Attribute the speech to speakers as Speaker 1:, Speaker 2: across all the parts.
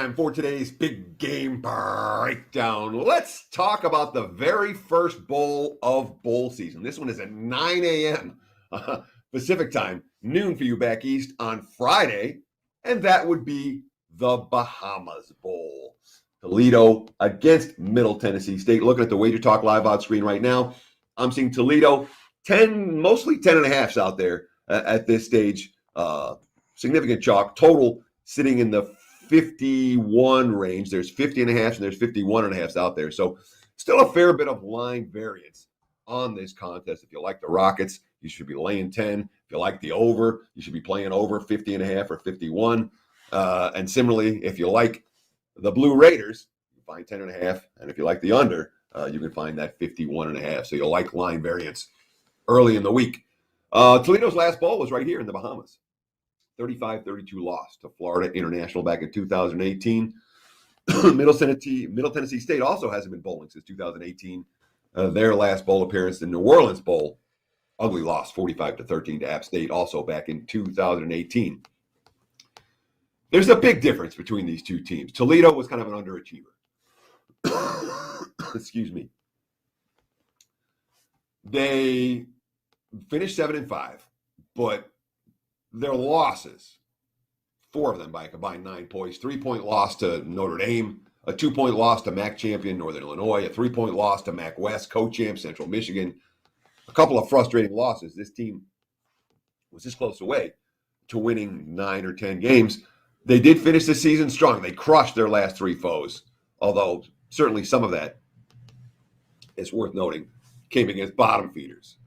Speaker 1: time for today's big game breakdown. Let's talk about the very first bowl of bowl season. This one is at 9 a.m. Pacific time, noon for you back east on Friday, and that would be the Bahamas Bowl. Toledo against Middle Tennessee State. Looking at the WagerTalk Live Odds screen right now, I'm seeing Toledo 10, mostly 10.5s out there at this stage. Significant chalk. Total sitting in the 51 range. There's 50.5s and there's 51.5s out there. So still a fair bit of line variance on this contest. If you like the Rockets, you should be laying 10. If you like the over, you should be playing over 50.5 or 51. And similarly, if you like the Blue Raiders, you find 10.5. And if you like the under, you can find that 51.5. So you'll like line variance early in the week. Toledo's last bowl was right here in the Bahamas. 35-32 loss to Florida International back in 2018. Middle Tennessee State also hasn't been bowling since 2018. Their last bowl appearance, the New Orleans Bowl, ugly loss, 45-13 to App State, also back in 2018. There's a big difference between these two teams. Toledo was kind of an underachiever. Excuse me. They finished 7-5, but their losses, 4 of them by a combined 9 points, 3-point loss to Notre Dame, a 2-point loss to MAC champion Northern Illinois, a 3-point loss to MAC West co-champ Central Michigan, a couple of frustrating losses. This team was this close away to winning 9 or 10 games. They did finish the season strong. They crushed their last 3 foes, although certainly some of that, it's worth noting, came against bottom feeders.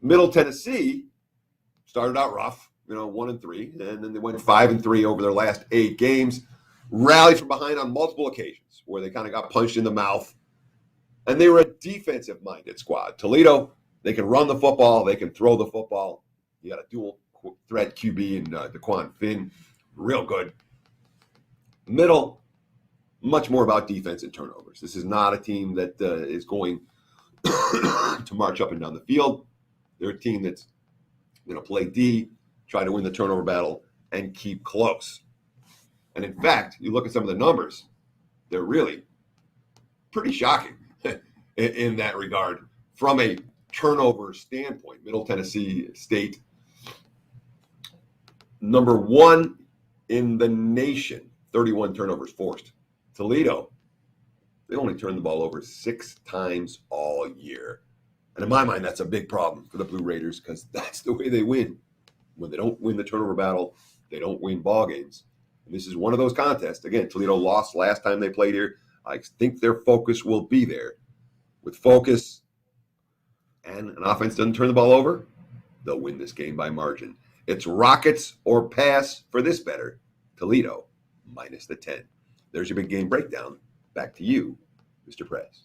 Speaker 1: Middle Tennessee started out rough, 1-3, and then they went 5-3 over their last 8 games, rallied from behind on multiple occasions where they kind of got punched in the mouth, and they were a defensive-minded squad. Toledo, they can run the football, they can throw the football. You got a dual threat QB in DeQuan Finn, real good. Middle, much more about defense and turnovers. This is not a team that is going to march up and down the field. They're a team that's going to play D, try to win the turnover battle, and keep close. And in fact, you look at some of the numbers, they're really pretty shocking in that regard. From a turnover standpoint, Middle Tennessee State, number 1 in the nation, 31 turnovers forced. Toledo, they only turned the ball over 6 times all year. And in my mind, that's a big problem for the Blue Raiders because that's the way they win. When they don't win the turnover battle, they don't win ball games. And this is one of those contests. Again, Toledo lost last time they played here. I think their focus will be there. With focus and an offense doesn't turn the ball over, they'll win this game by margin. It's Rockets or pass for this better. Toledo minus the 10. There's your big game breakdown. Back to you, Mr. Press.